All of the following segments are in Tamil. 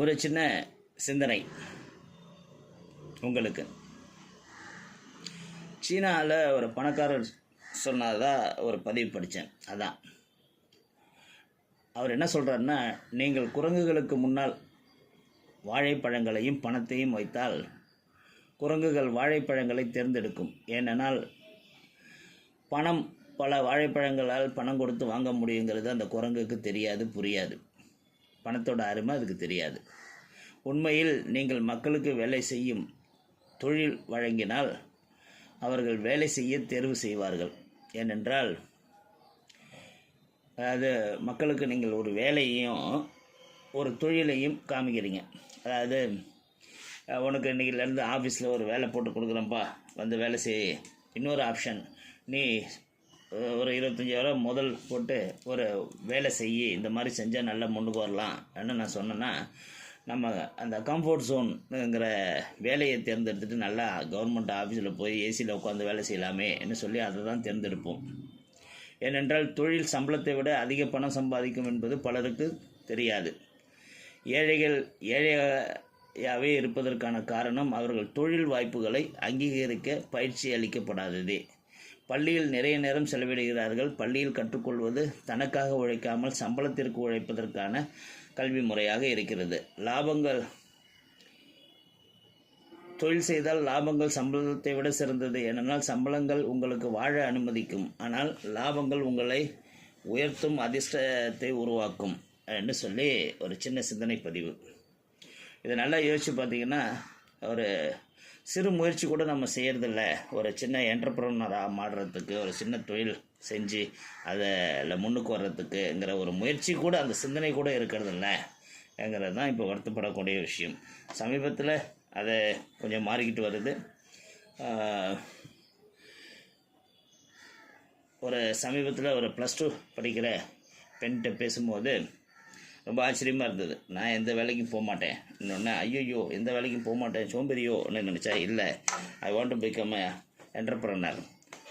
ஒரு சின்ன சிந்தனை உங்களுக்கு. சீனாவில் ஒரு பணக்காரர் சொன்னதாக ஒரு பதிவு படித்தேன். அதான் அவர் என்ன சொல்கிறாருன்னா, நீங்கள் குரங்குகளுக்கு முன்னால் வாழைப்பழங்களையும் பணத்தையும் வைத்தால் குரங்குகள் வாழைப்பழங்களை தேர்ந்தெடுக்கும். ஏனென்றால் பணம், பல வாழைப்பழங்களால் பணம் கொடுத்து வாங்க முடியுங்கிறது அந்த குரங்குக்கு தெரியாது, புரியாது. பணத்தோட அருமை அதுக்கு தெரியாது. உண்மையில் நீங்கள் மக்களுக்கு வேலை செய்யும் தொழில் வழங்கினால் அவர்கள் வேலை செய்ய தேர்வு செய்வார்கள். ஏனென்றால் அதாவது மக்களுக்கு நீங்கள் ஒரு வேலையையும் ஒரு தொழிலையும் காமிக்கிறீங்க. அதாவது உனக்கு இன்றைக்கிலேருந்து ஆஃபீஸில் ஒரு வேலை போட்டு கொடுக்குறேன்ப்பா, வந்து வேலை செய். இன்னொரு ஆப்ஷன், நீ ஒரு 25,000 முதல் போட்டு ஒரு வேலை செய்ய, இந்த மாதிரி செஞ்சால் நல்லா முன்னுக்கு வரலாம் என்ன நான் சொன்னேன்னா, நம்ம அந்த கம்ஃபர்ட் ஜோனுங்கிற வேலையை தேர்ந்தெடுத்துட்டு நல்லா கவர்மெண்ட் ஆஃபீஸில் போய் ஏசியில் உட்காந்து வேலை செய்யலாமே என்று சொல்லி அதை தான் தேர்ந்தெடுப்போம். ஏனென்றால் தொழில் சம்பளத்தை விட அதிக பணம் சம்பாதிக்கும் என்பது பலருக்கு தெரியாது. ஏழைகள் ஏழையாகவே இருப்பதற்கான காரணம் அவர்கள் தொழில் வாய்ப்புகளை அங்கீகரிக்க பயிற்சி அளிக்கப்படாததே. பள்ளியில் நிறைய நேரம் செலவிடுகிறார்கள். பள்ளியில் கற்றுக்கொள்வது தனக்காக உழைக்காமல் சம்பளத்திற்கு உழைப்பதற்கான கல்வி முறையாக இருக்கிறது. லாபங்கள், தொழில் செய்தால் லாபங்கள் சம்பளத்தை விட சிறந்தது. ஏனென்றால் சம்பளங்கள் உங்களுக்கு வாழ அனுமதிக்கும், ஆனால் லாபங்கள் உங்களை உயர்த்தும், அதிர்ஷ்டத்தை உருவாக்கும் என்று சொல்லி ஒரு சின்ன சிந்தனை பதிவு. இதை நல்லா யோசித்து பார்த்தீங்கன்னா, ஒரு சிறு முயற்சி கூட நம்ம செய்கிறதில்ல. ஒரு சின்ன என்டர்ப்ரனராக மாறுறதுக்கு, ஒரு சின்ன தொழில் செஞ்சு அதில் முன்னுக்கு வர்றதுக்குங்கிற ஒரு முயற்சி கூட, அந்த சிந்தனை கூட இருக்கிறதில்லங்கிறது தான் இப்போ வருத்தப்படக்கூடிய விஷயம். சமீபத்தில் அதை கொஞ்சம் மாறிக்கிட்டு வருது. ஒரு சமீபத்தில் ஒரு +2 படிக்கிற பெண்கிட்ட பேசும்போது ரொம்ப ஆச்சரியமாக இருந்தது. நான் எந்த வேலைக்கும் போக மாட்டேன் இன்னொன்று, ஐயோ எந்த வேலைக்கும் போக மாட்டேன் சோம்பேறியோன்னு நினச்சா, இல்லை, I want to become a entrepreneur,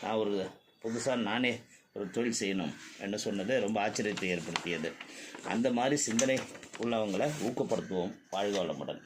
நான் ஒரு புதுசாக நானே ஒரு தொழில் செய்யணும் என்று சொன்னது ரொம்ப ஆச்சரியத்தை ஏற்படுத்தியது. அந்த மாதிரி சிந்தனை உள்ளவங்களை ஊக்கப்படுத்துவோம். வாழ்க வளமுடன்.